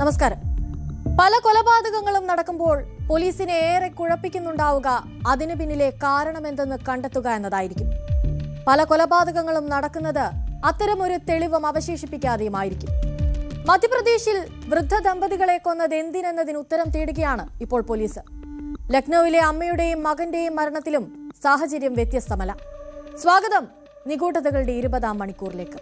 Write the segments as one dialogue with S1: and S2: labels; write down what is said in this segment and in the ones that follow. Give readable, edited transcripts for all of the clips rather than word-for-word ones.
S1: നമസ്കാരം. പല കൊലപാതകങ്ങളും നടക്കുമ്പോൾ പോലീസിനെ ഏറെ കുഴപ്പിക്കുന്നുണ്ടാവുക അതിനു പിന്നിലെ കാരണമെന്തെന്ന് കണ്ടെത്തുക എന്നതായിരിക്കും. പല കൊലപാതകങ്ങളും നടക്കുന്നത് അത്തരമൊരു തെളിവും അവശേഷിപ്പിക്കാതെയുമായിരിക്കും. മധ്യപ്രദേശിൽ വൃദ്ധ ദമ്പതികളെ കൊന്നത് എന്തിനെന്നതിന് ഉത്തരം തേടുകയാണ് ഇപ്പോൾ പോലീസ്. ലക്നൌവിലെ അമ്മയുടെയും മകന്റെയും മരണത്തിലും സാഹചര്യം വ്യത്യസ്തമല്ല. സ്വാഗതം നിഗൂഢതകളുടെ 20-ാം മണിക്കൂറിലേക്ക്.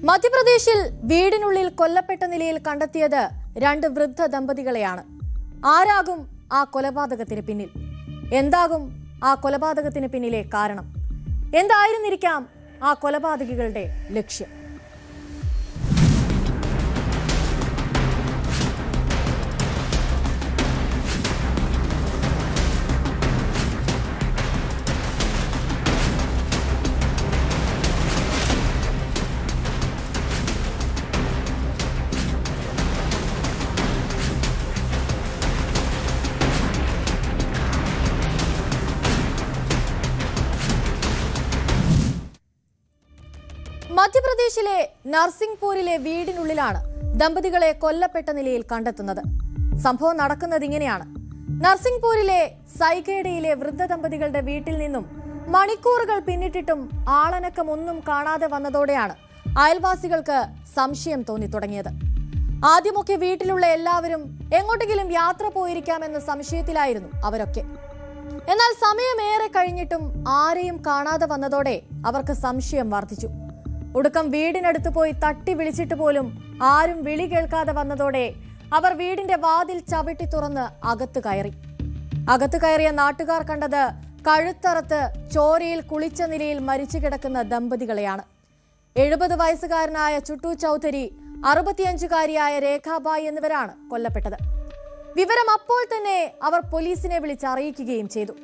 S1: മധ്യപ്രദേശിൽ വീടിനുള്ളിൽ കൊല്ലപ്പെട്ട നിലയിൽ കണ്ടെത്തിയത് 2 വൃദ്ധ ദമ്പതികളെയാണ്. ആരാകും ആ കൊലപാതകത്തിന് പിന്നിൽ? എന്താകും ആ കൊലപാതകത്തിന് പിന്നിലെ കാരണം? എന്തായിരുന്നിരിക്കാം ആ കൊലപാതകികളുടെ ലക്ഷ്യം? മധ്യപ്രദേശിലെ നർസിംഗ്പൂരിലെ വീടിനുള്ളിലാണ് ദമ്പതികളെ കൊല്ലപ്പെട്ട നിലയിൽ കണ്ടെത്തുന്നത്. സംഭവം നടക്കുന്നത് ഇങ്ങനെയാണ്. നർസിംഗ്പൂരിലെ സൈഗേഡയിലെ വൃദ്ധ ദമ്പതികളുടെ വീട്ടിൽ നിന്നും മണിക്കൂറുകൾ പിന്നിട്ടിട്ടും ആളനക്കമൊന്നും കാണാതെ വന്നതോടെയാണ് അയൽവാസികൾക്ക് സംശയം തോന്നി തുടങ്ങിയത്. ആദ്യമൊക്കെ വീട്ടിലുള്ള എല്ലാവരും എങ്ങോട്ടെങ്കിലും യാത്ര പോയിരിക്കാമെന്ന സംശയത്തിലായിരുന്നു അവരൊക്കെ. എന്നാൽ സമയമേറെ കഴിഞ്ഞിട്ടും ആരെയും കാണാതെ വന്നതോടെ അവർക്ക് സംശയം വർദ്ധിച്ചു. ഒടുക്കം വീടിനടുത്ത് പോയി തട്ടി വിളിച്ചിട്ട് പോലും ആരും വിളി കേൾക്കാതെ വന്നതോടെ അവർ വീടിന്റെ വാതിൽ ചവിട്ടി തുറന്ന് അകത്ത് കയറിയ നാട്ടുകാർ കണ്ടത് കഴുത്തറത്ത് ചോരയിൽ കുളിച്ച നിലയിൽ മരിച്ചു കിടക്കുന്ന ദമ്പതികളെയാണ്. 70 വയസ്സുകാരനായ ചുട്ടു ചൌധരി, 65-കാരിയായ രേഖാബായി എന്നിവരാണ് കൊല്ലപ്പെട്ടത്. വിവരം അപ്പോൾ തന്നെ അവർ പോലീസിനെ വിളിച്ചറിയിക്കുകയും ചെയ്തു.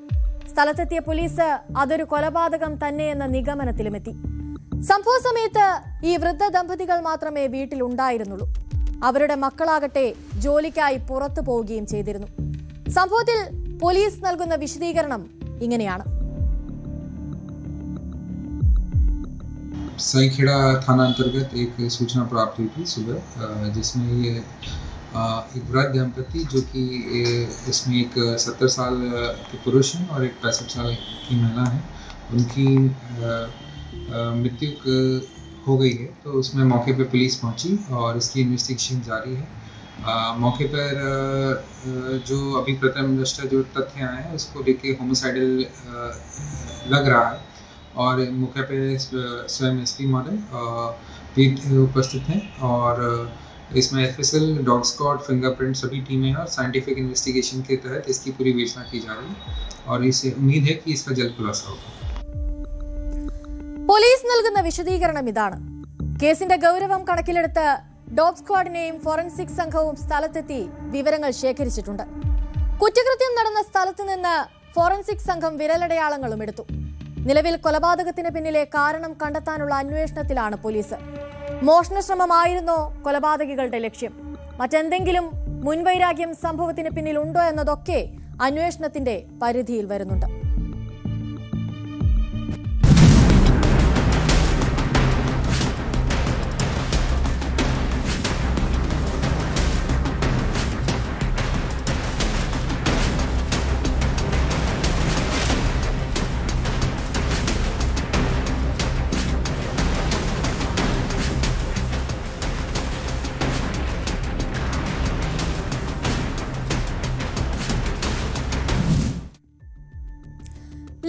S1: സ്ഥലത്തെത്തിയ പോലീസ് അതൊരു കൊലപാതകം തന്നെയെന്ന നിഗമനത്തിലുമെത്തി. സംഭവ സമയത്ത് ഈ വൃദ്ധ ദമ്പതികൾ മാത്രമേ വീട്ടിലുണ്ടായിരുന്നുള്ളൂ. അവരുടെ മക്കളാകട്ടെ ജോലിക്കായി പുറത്തു പോവുകയും ചെയ്തിരുന്നു. സംഭവത്തിൽ പോലീസ് നൽകുന്ന വിശദീകരണം ഇങ്ങനെയാണ്.
S2: सईखेड़ा थाना अंतर्गत एक सूचना प्राप्त हुई थी सुबह, जिसमें ये एक वृद्ध दंपति जो कि इसमें एक 70 साल के पुरुष हैं और एक 65 साल की महिला है, उनकी मृत्यु हो गई है. तो उसमें मौके पर पुलिस पहुंची और इसकी इन्वेस्टिगेशन जारी है. मौके पर जो अभी प्रथम दृष्टया जो तथ्य आए हैं उसको लेके होमिसाइडल लग रहा है और मौके पे स्वयं एसपी महोदय भी उपस्थित हैं और इसमें एफएसएल, डॉग स्क्वाड, फिंगरप्रिंट सभी टीमें हैं और साइंटिफिक इन्वेस्टिगेशन के तहत इसकी पूरी विवेचना की जा रही है और इसे उम्मीद है कि इसका जल्द खुलासा होगा.
S1: പോലീസ് നൽകുന്ന വിശദീകരണം ഇതാണ്. കേസിന്റെ ഗൗരവം കണക്കിലെടുത്ത് ഡോഗ് സ്ക്വാഡിനെയും ഫോറൻസിക് സംഘവും സ്ഥലത്തെത്തി വിവരങ്ങൾ ശേഖരിച്ചിട്ടുണ്ട്. കുറ്റകൃത്യം നടന്ന സ്ഥലത്ത് നിന്ന് ഫോറൻസിക് സംഘം വിരലടയാളങ്ങളും എടുത്തു. നിലവിൽ കൊലപാതകത്തിന് പിന്നിലെ കാരണം കണ്ടെത്താനുള്ള അന്വേഷണത്തിലാണ് പോലീസ്. മോഷണശ്രമമായിരുന്നോ കൊലപാതകികളുടെ ലക്ഷ്യം? മറ്റെന്തെങ്കിലും മുൻവൈരാഗ്യം സംഭവത്തിന് പിന്നിലുണ്ടോ എന്നതൊക്കെ അന്വേഷണത്തിന്റെ പരിധിയിൽ വരുന്നുണ്ട്.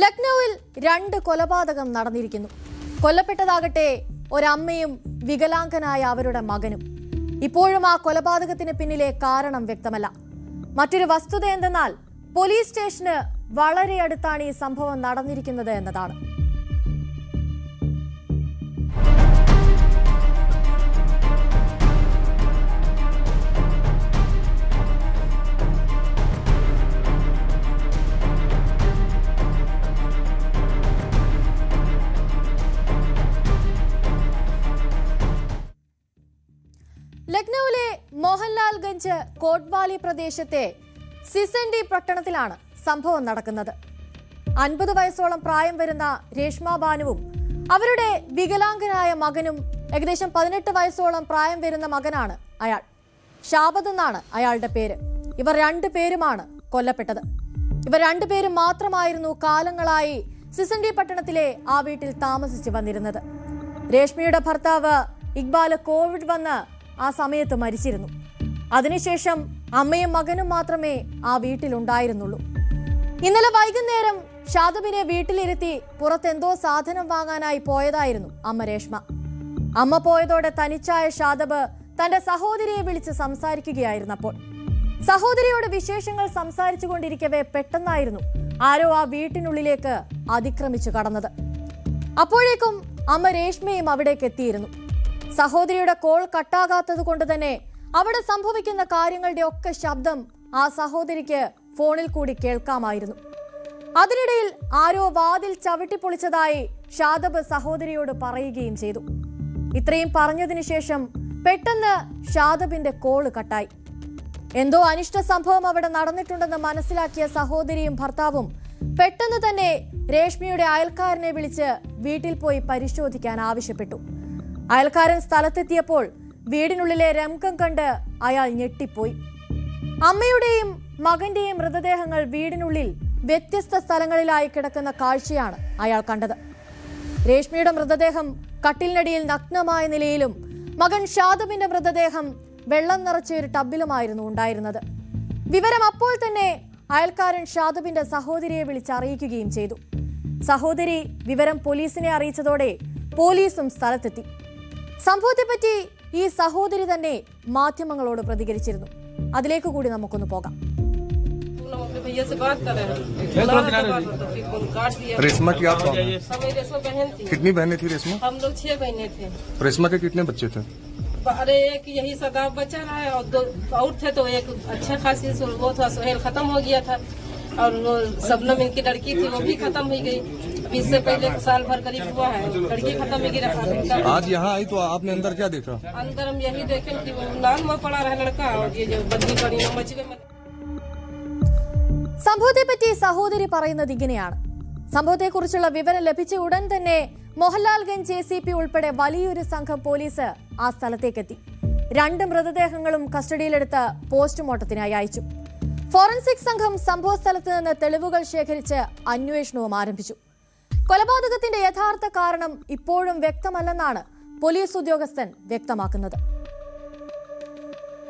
S1: ലക്നൌവിൽ 2 കൊലപാതകം നടന്നിരിക്കുന്നു. കൊല്ലപ്പെട്ടതാകട്ടെ ഒരമ്മയും വികലാംഗനായ അവരുടെ മകനും. ഇപ്പോഴും ആ കൊലപാതകത്തിന് പിന്നിലെ കാരണം വ്യക്തമല്ല. മറ്റൊരു വസ്തുത എന്തെന്നാൽ പോലീസ് സ്റ്റേഷന് വളരെ അടുത്താണ് ഈ സംഭവം നടന്നിരിക്കുന്നത് എന്നതാണ്. ലക്നൌവിലെ മോഹൻലാൽ മോഹൻലാൽഗഞ്ച് കോട്ട്വാലി പ്രദേശത്തെ സിസൻഡി പട്ടണത്തിലാണ് സംഭവം നടക്കുന്നത്. 50 വയസ്സോളം പ്രായം വരുന്ന രേഷ്മ ബാനുവും അവരുടെ വികലാംഗനായ മകനും ഏകദേശം 18 വയസ്സോളം പ്രായം വരുന്ന മകനാണ് അയാൾ. ഷാബദ് എന്നാണ് അയാളുടെ പേര്. ഇവർ രണ്ടുപേരുമാണ് കൊല്ലപ്പെട്ടത്. ഇവർ രണ്ടുപേരും മാത്രമായിരുന്നു കാലങ്ങളായി സിസൻഡി പട്ടണത്തിലെ ആ വീട്ടിൽ താമസിച്ചു വന്നിരുന്നത്. രേഷ്മയുടെ ഭർത്താവ് ഇക്ബാല് കോവിഡ് വന്ന് ആ സമയത്ത് മരിച്ചിരുന്നു. അതിനുശേഷം അമ്മയും മകനും മാത്രമേ ആ വീട്ടിലുണ്ടായിരുന്നുള്ളൂ. ഇന്നലെ വൈകുന്നേരം ഷാദബിനെ വീട്ടിലിരുത്തി പുറത്തെന്തോ സാധനം വാങ്ങാനായി പോയതായിരുന്നു അമ്മ രേഷ്മ. അമ്മ പോയതോടെ തനിച്ചായ ഷാദബ് തന്റെ സഹോദരിയെ വിളിച്ച് സംസാരിക്കുകയായിരുന്നപ്പോൾ സഹോദരിയോട് വിശേഷങ്ങൾ സംസാരിച്ചു കൊണ്ടിരിക്കവേ പെട്ടെന്നായിരുന്നു ആരോ ആ വീട്ടിനുള്ളിലേക്ക് അതിക്രമിച്ചു കടന്നത്. അപ്പോഴേക്കും അമ്മ രേഷ്മയും അവിടേക്ക് എത്തിയിരുന്നു. സഹോദരിയുടെ കോൾ കട്ടാകാത്തത് കൊണ്ട് തന്നെ അവിടെ സംഭവിക്കുന്ന കാര്യങ്ങളുടെ ഒക്കെ ശബ്ദം ആ സഹോദരിക്ക് ഫോണിൽ കൂടി കേൾക്കാമായിരുന്നു. അതിനിടയിൽ ആരോ വാതിൽ ചവിട്ടിപ്പൊളിച്ചതായി ഷാദബ് സഹോദരിയോട് പറയുകയും ചെയ്തു. ഇത്രയും പറഞ്ഞതിനു ശേഷം പെട്ടെന്ന് ഷാദബിന്റെ കോള് കട്ടായി. എന്തോ അനിഷ്ട സംഭവം അവിടെ നടന്നിട്ടുണ്ടെന്ന് മനസ്സിലാക്കിയ സഹോദരിയും ഭർത്താവും പെട്ടെന്ന് തന്നെ രേഷ്മയുടെ അയൽക്കാരനെ വിളിച്ച് വീട്ടിൽ പോയി പരിശോധിക്കാൻ ആവശ്യപ്പെട്ടു. അയൽക്കാരൻ സ്ഥലത്തെത്തിയപ്പോൾ വീടിനുള്ളിലെ രംഗം കണ്ട് അയാൾ ഞെട്ടിപ്പോയി. അമ്മയുടെയും മകന്റെയും മൃതദേഹങ്ങൾ വീടിനുള്ളിൽ വ്യത്യസ്ത സ്ഥലങ്ങളിലായി കിടക്കുന്ന കാഴ്ചയാണ് അയാൾ കണ്ടത്. രേഷ്മയുടെ മൃതദേഹം കട്ടിലിനടിയിൽ നഗ്നമായ നിലയിലും മകൻ ഷാദബിന്റെ മൃതദേഹം വെള്ളം നിറച്ച ഒരു ടബിലുമായിരുന്നു ഉണ്ടായിരുന്നത്. വിവരം അപ്പോൾ തന്നെ അയൽക്കാരൻ ഷാദബിന്റെ സഹോദരിയെ വിളിച്ചറിയിക്കുകയും ചെയ്തു. സഹോദരി വിവരം പോലീസിനെ അറിയിച്ചതോടെ പോലീസും സ്ഥലത്തെത്തി. സംഭവത്തെപ്പറ്റി ഈ സഹോദരി തന്നെ മാധ്യമങ്ങളോട് പ്രതികരിച്ചിരുന്നു. അതിലേക്ക് കൂടി നമുക്കൊന്ന് പോകാം.
S3: रेशमा की आप कितनी बहनें थी रेशमा?
S4: हम लोग 6 बहनें थे।
S3: रेशमा के कितने बच्चे थे?
S4: अरे एक यही सदा बच्चा रहा है और 2 और थे, तो एक अच्छा खासी वो था, सोहेल खत्म हो गया था, और वो शबनम इनकी लड़की थी वो भी खत्म हो गई। अभी इससे पहले साल भर करीब हुआ है, लड़की खत्म हो गई।
S3: आज यहाँ आई तो आपने अंदर क्या देखा?
S4: अंदर हम यही देखे कि वो नाल में पड़ा रहा लड़का, और ये जो बदली पड़ी मच गई।
S1: സംഭവത്തെപ്പറ്റി സഹോദരി പറയുന്നത് ഇങ്ങനെയാണ്. സംഭവത്തെക്കുറിച്ചുള്ള വിവരം ലഭിച്ച ഉടൻ തന്നെ മോഹൻലാൽഗഞ്ച് ACP ഉൾപ്പെടെ വലിയൊരു സംഘം പോലീസ് ആ സ്ഥലത്തേക്കെത്തി. 2 മൃതദേഹങ്ങളും കസ്റ്റഡിയിലെടുത്ത് പോസ്റ്റ്മോർട്ടത്തിനായി അയച്ചു. ഫോറൻസിക് സംഘം സംഭവ സ്ഥലത്ത് നിന്ന് തെളിവുകൾ ശേഖരിച്ച് അന്വേഷണവും ആരംഭിച്ചു. കൊലപാതകത്തിന്റെ യഥാർത്ഥ കാരണം ഇപ്പോഴും വ്യക്തമല്ലെന്നാണ് പോലീസ് ഉദ്യോഗസ്ഥൻ വ്യക്തമാക്കുന്നത്.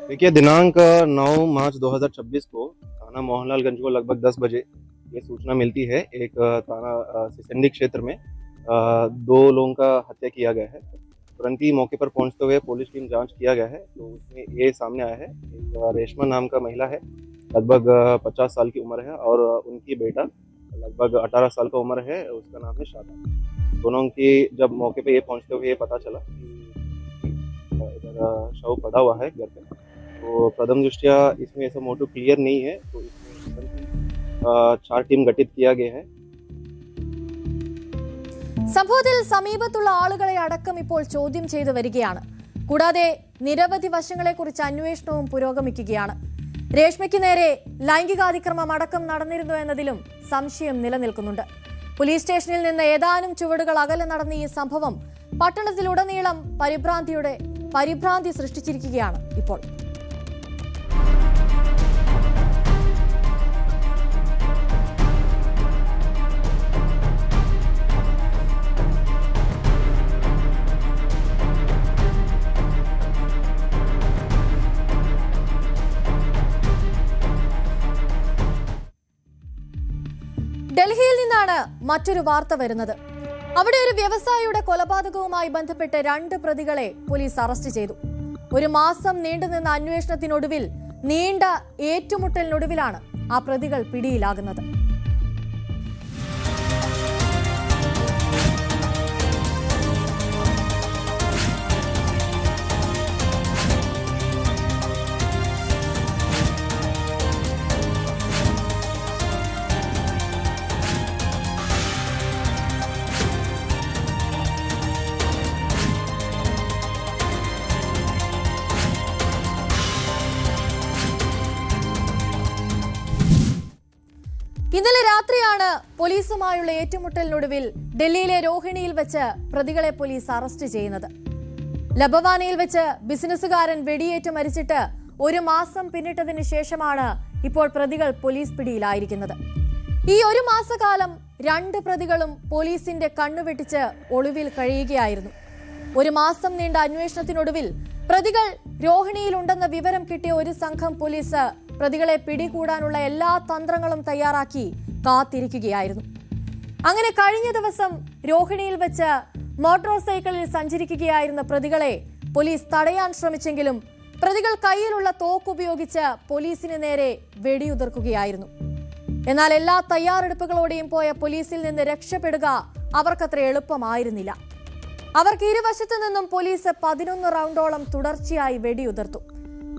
S5: देखिए, दिनांक 9 मार्च 2026 को थाना मोहनलालगंज को लगभग 10 बजे ये सूचना मिलती है। एक थाना सिसंडी क्षेत्र में 2 लोगों का हत्या किया गया है। तुरंत ही मौके पर पहुंचते हुए पुलिस टीम जांच किया गया है, तो उसमें ये सामने आया है एक रेशमा नाम का महिला है, लगभग 50 साल की उम्र है, और उनकी बेटा लगभग 18 साल का उम्र है, उसका नाम है शादा। दोनों की जब मौके पर ये पहुंचते हुए ये पता चला कि इधर शव पड़ा हुआ है घर पे, तो प्रथम दृष्टया इसमें ऐसा मोटिव क्लियर नहीं है, तो इसमें 4 टीम गठित किया गया है।
S1: സംഭവത്തിൽ സമീപത്തുള്ള ആളുകളെ അടക്കം ഇപ്പോൾ ചോദ്യം ചെയ്തു വരികയാണ്. കൂടാതെ നിരവധി വശങ്ങളെക്കുറിച്ച് അന്വേഷണവും പുരോഗമിക്കുകയാണ്. രേഷ്മയ്ക്ക് നേരെ ലൈംഗികാതിക്രമം അടക്കം നടന്നിരുന്നു എന്നതിലും സംശയം നിലനിൽക്കുന്നുണ്ട്. പോലീസ് സ്റ്റേഷനിൽ നിന്ന് ഏതാനും ചുവടുകൾ അകലെ നടന്ന ഈ സംഭവം പട്ടണത്തിലുടനീളം പരിഭ്രാന്തി സൃഷ്ടിച്ചിരിക്കുകയാണ് ഇപ്പോൾ. ഡൽഹിയിൽ നിന്നാണ് മറ്റൊരു വാർത്ത വരുന്നത്. അവിടെ ഒരു വ്യവസായിയുടെ കൊലപാതകവുമായി ബന്ധപ്പെട്ട് 2 പ്രതികളെ പോലീസ് അറസ്റ്റ് ചെയ്തു. 1 മാസം നീണ്ടുനിന്ന അന്വേഷണത്തിനൊടുവിൽ നീണ്ട ഏറ്റുമുട്ടലിനൊടുവിലാണ് ആ പ്രതികൾ പിടിയിലാകുന്നത്. ഇന്നലെ രാത്രിയാണ് പോലീസുമായുള്ള ഏറ്റുമുട്ടലിനൊടുവിൽ ഡൽഹിയിലെ രോഹിണിയിൽ വെച്ച് പ്രതികളെ പോലീസ് അറസ്റ്റ് ചെയ്യുന്നത്. ലബവാനയിൽ വെച്ച് ബിസിനസ്സുകാരൻ വെടിയേറ്റ് മരിച്ചിട്ട് 1 മാസം പിന്നിട്ടതിന് ശേഷമാണ് ഇപ്പോൾ പ്രതികൾ പോലീസ് പിടിയിലായിരിക്കുന്നത്. ഈ 1 മാസക്കാലം 2 പ്രതികളും പോലീസിന്റെ കണ്ണുവെട്ടിച്ച് ഒളിവിൽ കഴിയുകയായിരുന്നു. 1 മാസം നീണ്ട അന്വേഷണത്തിനൊടുവിൽ പ്രതികൾ രോഹിണിയിലുണ്ടെന്ന വിവരം കിട്ടിയ ഒരു സംഘം പോലീസ് പ്രതികളെ പിടികൂടാനുള്ള എല്ലാ തന്ത്രങ്ങളും തയ്യാറാക്കി കാത്തിരിക്കുകയായിരുന്നു. അങ്ങനെ കഴിഞ്ഞ ദിവസം രോഹിണിയിൽ വെച്ച് മോട്ടോർ സൈക്കിളിൽ സഞ്ചരിക്കുകയായിരുന്ന പ്രതികളെ പോലീസ് തടയാൻ ശ്രമിച്ചെങ്കിലും പ്രതികൾ കയ്യിലുള്ള തോക്കുപയോഗിച്ച് പോലീസിന് നേരെ വെടിയുതിർക്കുകയായിരുന്നു. എന്നാൽ എല്ലാ തയ്യാറെടുപ്പുകളോടെയും പോയ പോലീസിൽ നിന്ന് രക്ഷപ്പെടുക അവർക്കത്ര എളുപ്പമായിരുന്നില്ല. അവർക്ക് ഇരുവശത്തു നിന്നും പോലീസ് 11 റൗണ്ടോളം തുടർച്ചയായി വെടിയുതിർത്തു.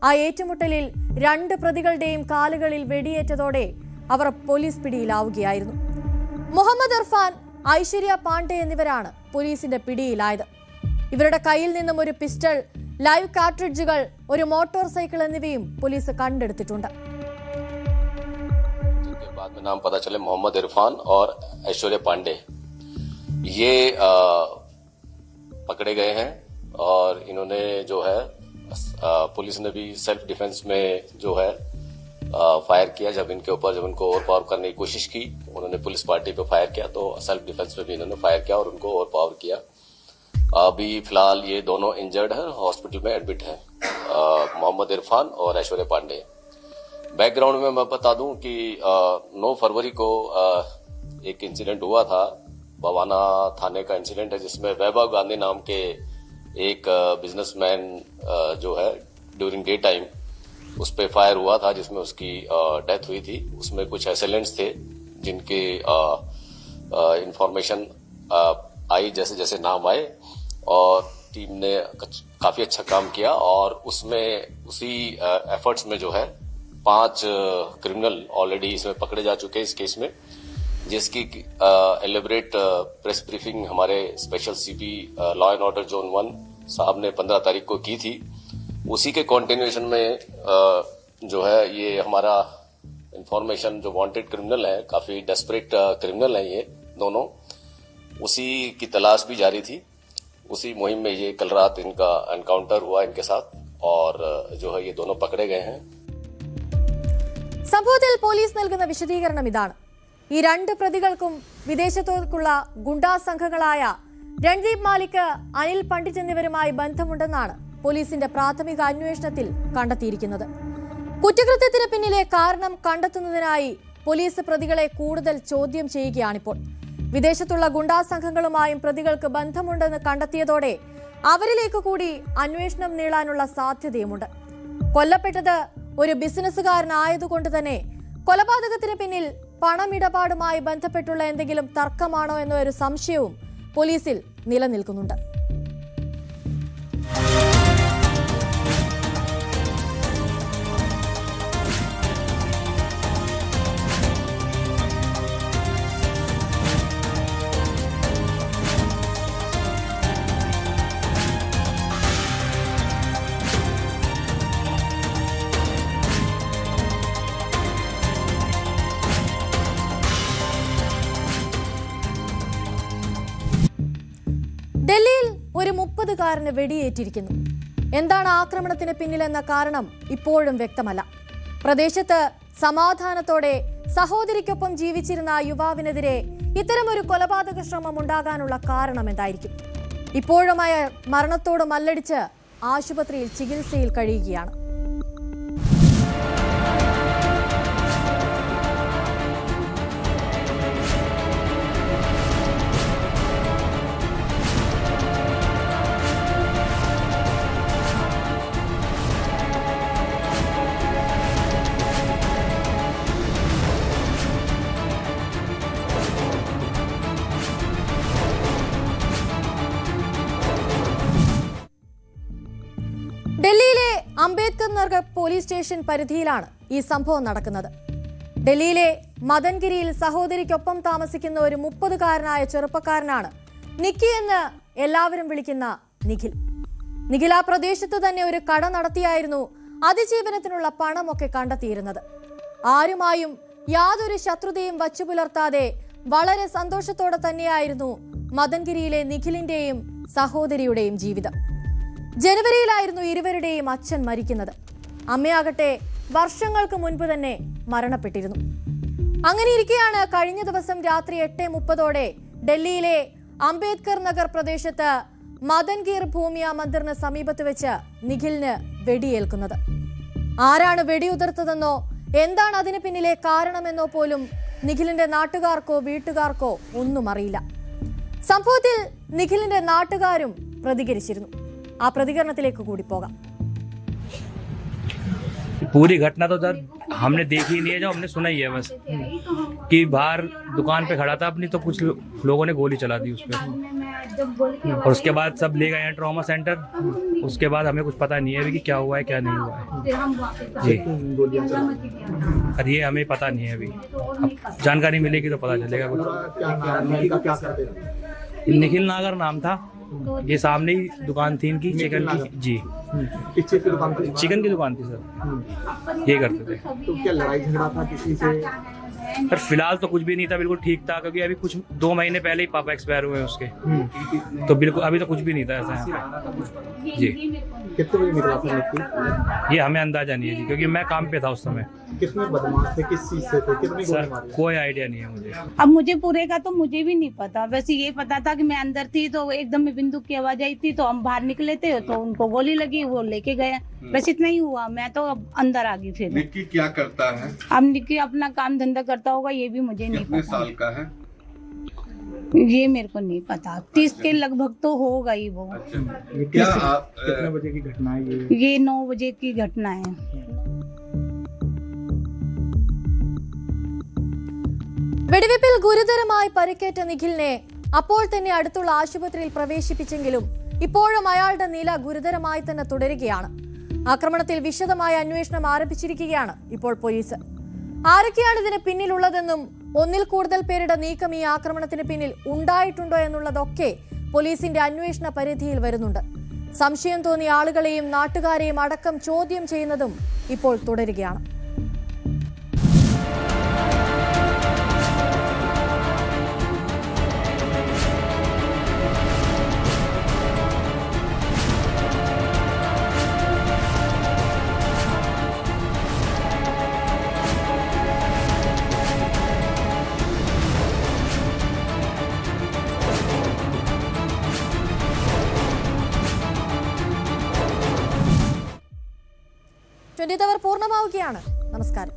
S1: ആ ഏറ്റുമുട്ടലിൽ 2 പ്രതികളുടെയും കാലുകളിൽ വെടിയേറ്റതോടെ അവർ പോലീസ് പിടിയിലാവുകയായിരുന്നു. മുഹമ്മദ് ഇർഫാൻ, ഐശ്വര്യ പാണ്ഡെ എന്നിവരാണ് പോലീസിന്റെ പിടിയിലായത്. ഇവരുടെ കയ്യിൽ നിന്നും ഒരു പിസ്റ്റൾ, ലൈവ് കാർട്രിഡ്ജുകൾ, ഒരു മോട്ടോർ സൈക്കിൾ എന്നിവയും പോലീസ് കണ്ടെടുത്തിട്ടുണ്ട്.
S6: बाद में नाम पता चले मोहम्मद इरफान और ऐश्वर्या पांडे, ये पकड़े गए हैं और इन्होंने जो है पुलिस ने भी सेल्फ डिफेंस में जो है फायर किया. जब उनको ओवरपावर करने की कोशिश की, उन्होंने पुलिस पार्टी पे फायर किया, तो सेल्फ डिफेंस में भी इन्होंने फायर किया और उनको ओवरपावर किया. अभी फिलहाल ये दोनों इंजर्ड हैं, हॉस्पिटल में एडमिट हैं, मोहम्मद इरफान और ऐश्वर्या पांडे. बैकग्राउंड में मैं बता दूं कि 9 फरवरी को एक इंसिडेंट हुआ था, बवाना थाने का इंसिडेंट है, जिसमें वैभव गांधी नाम के एक बिजनेसमैन जो है ड्यूरिंग डे टाइम उस पे फायर हुआ था, जिसमें उसकी डेथ हुई थी. उसमें कुछ असेलेंट्स थे जिनके इंफॉर्मेशन आई जैसे जैसे नाम आए, और टीम ने काफी अच्छा काम किया. और उसमें उसी एफर्ट्स में जो है 5 क्रिमिनल ऑलरेडी इसमें पकड़े जा चुके हैं इस केस में, जिसकी एलिबरेट प्रेस ब्रीफिंग हमारे special CP law and order zone 1 साहब ने 15 तारीख को की थी. उसी के कंटिन्यूएशन में जो है ये हमारा इंफॉर्मेशन, जो वांटेड क्रिमिनल है, काफी डेस्परेट क्रिमिनल है ये दोनों, उसी की तलाश भी जारी थी. उसी मुहिम में ये कल रात इनका एनकाउंटर हुआ इनके साथ, और जो है ये दोनों पकड़े गए हैं.
S1: സംഭവത്തിൽ പോലീസ് നൽകുന്ന വിശദീകരണം ഇതാണ്. ഈ 2 പ്രതികൾക്കും വിദേശത്തേക്കുള്ള ഗുണ്ടാ സംഘങ്ങളായ രൺദീപ് മാലിക്, അനിൽ പണ്ഡിറ്റ് എന്നിവരുമായി ബന്ധമുണ്ടെന്നാണ് പോലീസിന്റെ പ്രാഥമിക അന്വേഷണത്തിൽ കണ്ടെത്തിയിരിക്കുന്നത്. കുറ്റകൃത്യത്തിന് പിന്നിലെ കാരണം കണ്ടെത്തുന്നതിനായി പോലീസ് പ്രതികളെ കൂടുതൽ ചോദ്യം ചെയ്യുകയാണിപ്പോൾ. വിദേശത്തുള്ള ഗുണ്ടാ സംഘങ്ങളുമായും പ്രതികൾക്ക് ബന്ധമുണ്ടെന്ന് കണ്ടെത്തിയതോടെ അവരിലേക്ക് കൂടി അന്വേഷണം നീളാനുള്ള സാധ്യതയുമുണ്ട്. കൊല്ലപ്പെട്ടത് ഒരു ബിസിനസ്സുകാരനായതുകൊണ്ട് തന്നെ കൊലപാതകത്തിന് പിന്നിൽ പണമിടപാടുമായി ബന്ധപ്പെട്ടുള്ള എന്തെങ്കിലും തർക്കമാണോ എന്ന ഒരു സംശയവും പോലീസിൽ നിലനിൽക്കുന്നുണ്ട്. ഡൽഹിയിൽ ഒരു 30-കാരന് വെടിയേറ്റിരിക്കുന്നു. എന്താണ് ആക്രമണത്തിന് പിന്നിലെന്ന കാരണം ഇപ്പോഴും വ്യക്തമല്ല. പ്രദേശത്ത് സമാധാനത്തോടെ സഹോദരിക്കൊപ്പം ജീവിച്ചിരുന്ന ആ യുവാവിനെതിരെ ഇത്തരമൊരു കൊലപാതക ശ്രമം ഉണ്ടാകാനുള്ള കാരണം എന്തായിരിക്കും? ഇപ്പോഴും അയാൾ മരണത്തോട് മല്ലടിച്ച് ആശുപത്രിയിൽ ചികിത്സയിൽ കഴിയുകയാണ്. ഡൽഹിയിലെ അംബേദ്കർ നഗർ പോലീസ് സ്റ്റേഷൻ പരിധിയിലാണ് ഈ സംഭവം നടക്കുന്നത്. ഡൽഹിയിലെ മദൻഗിരിയിൽ സഹോദരിക്കൊപ്പം താമസിക്കുന്ന ഒരു 30-കാരനായ ചെറുപ്പക്കാരനാണ് നിക്കി എന്ന് എല്ലാവരും വിളിക്കുന്ന നിഖിൽ. നിഖിൽ ആ പ്രദേശത്ത് തന്നെ ഒരു കട നടത്തിയായിരുന്നു അതിജീവനത്തിനുള്ള പണമൊക്കെ കണ്ടെത്തിയിരുന്നത്. ആരുമായും യാതൊരു ശത്രുതയും വച്ചുപുലർത്താതെ വളരെ സന്തോഷത്തോടെ തന്നെയായിരുന്നു മദൻഗിരിയിലെ നിഖിലിന്റെയും സഹോദരിയുടെയും ജീവിതം. ജനുവരിയിലായിരുന്നു ഇരുവരുടെയും അച്ഛൻ മരിക്കുന്നത്. അമ്മയാകട്ടെ വർഷങ്ങൾക്ക് മുൻപ് തന്നെ മരണപ്പെട്ടിരുന്നു. അങ്ങനെയിരിക്കെയാണ് കഴിഞ്ഞ ദിവസം രാത്രി 8:30 ഡൽഹിയിലെ അംബേദ്കർ നഗർ പ്രദേശത്ത് മദൻഗീർ ഭൂമിയ മന്ദിറിന് സമീപത്ത് വെച്ച് നിഖിലിന് വെടിയേൽക്കുന്നത്. ആരാണ് വെടിയുതിർത്തതെന്നോ എന്താണ് അതിന് പിന്നിലെ കാരണമെന്നോ പോലും നിഖിലിന്റെ നാട്ടുകാർക്കോ വീട്ടുകാർക്കോ ഒന്നും അറിയില്ല. സംഭവത്തിൽ നിഖിലിന്റെ നാട്ടുകാരും പ്രതികരിച്ചിരുന്നു. ആ പ്രതികരണത്തിലേക്ക് കൂടി പോകാം.
S7: पूरी घटना तो सर हमने देखी नहीं है, जो हमने सुना ही है बस कि बाहर दुकान पे खड़ा था अपनी, तो कुछ लोगों ने गोली चला दी उस पर, और उसके बाद सब ले गए हैं ट्रॉमा सेंटर. उसके बाद हमें कुछ पता नहीं है अभी कि क्या हुआ है क्या नहीं हुआ है जी. और ये हमें पता नहीं है अभी, अब जानकारी मिलेगी तो पता चलेगा कुछ. निखिल नागर नाम था. ये सामने ही दुकान थी इनकी चिकन की जी.
S5: किस चीज की दुकान थी?
S7: चिकन की दुकान थी सर. ये करते थे.
S5: तो क्या लड़ाई झगड़ा था किसी से?
S7: पर फिलहाल तो कुछ भी नहीं था, बिल्कुल ठीक था, क्योंकि अभी कुछ 2 महीने पहले ही पापा एक्सपायर हुए हैं उसके. तो बिल्कुल अभी तो कुछ भी नहीं था ऐसा यहाँ पे जी.
S5: कितने बजे निकला था निखिल?
S7: ये हमें अंदाजा नहीं है जी, क्योंकि मैं काम पे था उस समय.
S5: कितने बदमाश थे, किस चीज से थे, कितनी
S7: सर
S5: गोली मारी?
S7: कोई आइडिया नहीं है मुझे.
S8: अब मुझे पूरे का तो मुझे भी नहीं पता, वैसे ये पता था कि मैं अंदर थी तो एकदम में बंदूक की आवाज आई थी, तो हम बाहर निकले थे तो उनको गोली लगी, वो लेके गए. बस इतना ही हुआ. मैं तो अब अंदर आ गई. फिर
S3: निक्की क्या करता है?
S8: अब निक्की अपना काम धंधा करता होगा, ये भी मुझे नहीं
S3: कितने
S8: पता.
S3: साल का है?
S8: ये मेरे को नहीं पता. 30 के लगभग तो होगा ही वो.
S3: क्या आप
S5: कितने बजे की घटना है ये?
S8: ये 9 बजे की घटना है.
S1: വെടിവെപ്പിൽ ഗുരുതരമായി പരിക്കേറ്റ നിഖിലിനെ അപ്പോൾ തന്നെ അടുത്തുള്ള ആശുപത്രിയിൽ പ്രവേശിപ്പിച്ചെങ്കിലും ഇപ്പോഴും അയാളുടെ നില ഗുരുതരമായി തന്നെ തുടരുകയാണ്. ആക്രമണത്തിൽ വിശദമായ അന്വേഷണം ആരംഭിച്ചിരിക്കുകയാണ് ഇപ്പോൾ പോലീസ്. ആരൊക്കെയാണ് ഇതിന് പിന്നിലുള്ളതെന്നും ഒന്നിൽ കൂടുതൽ പേരുടെ നീക്കം ഈ ആക്രമണത്തിന് പിന്നിൽ ഉണ്ടായിട്ടുണ്ടോ എന്നുള്ളതൊക്കെ പോലീസിന്റെ അന്വേഷണ പരിധിയിൽ വരുന്നുണ്ട്. സംശയം തോന്നിയ ആളുകളെയും നാട്ടുകാരെയും അടക്കം ചോദ്യം ചെയ്യുന്നതും ഇപ്പോൾ തുടരുകയാണ്. ട്വന്റി അവർ പൂർണ്ണമാവുകയാണ്. നമസ്കാരം.